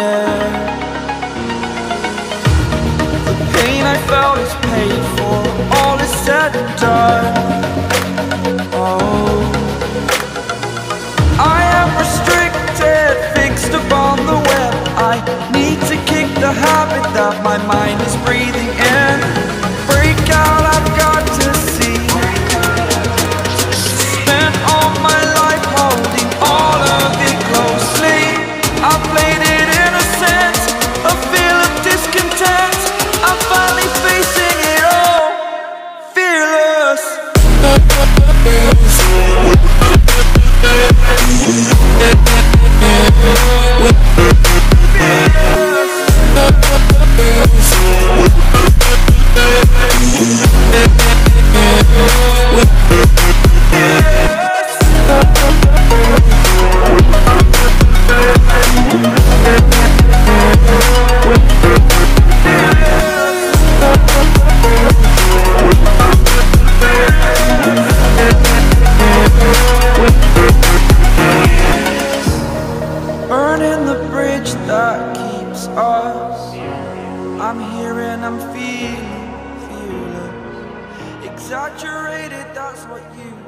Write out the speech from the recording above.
air. The pain I felt is paid for, all is said and done. Oh, I am restricted, fixed upon the web. I need to kick the habit that my mind is breathing in. Break out, I've got to see. Spent all my life holding all of it closely. I played it innocent, a feel of discontent. I'm finally facing it all, fearless. Burning the bridge that keeps us. I'm here and I'm feeling fearless. Exaggerated, that's what you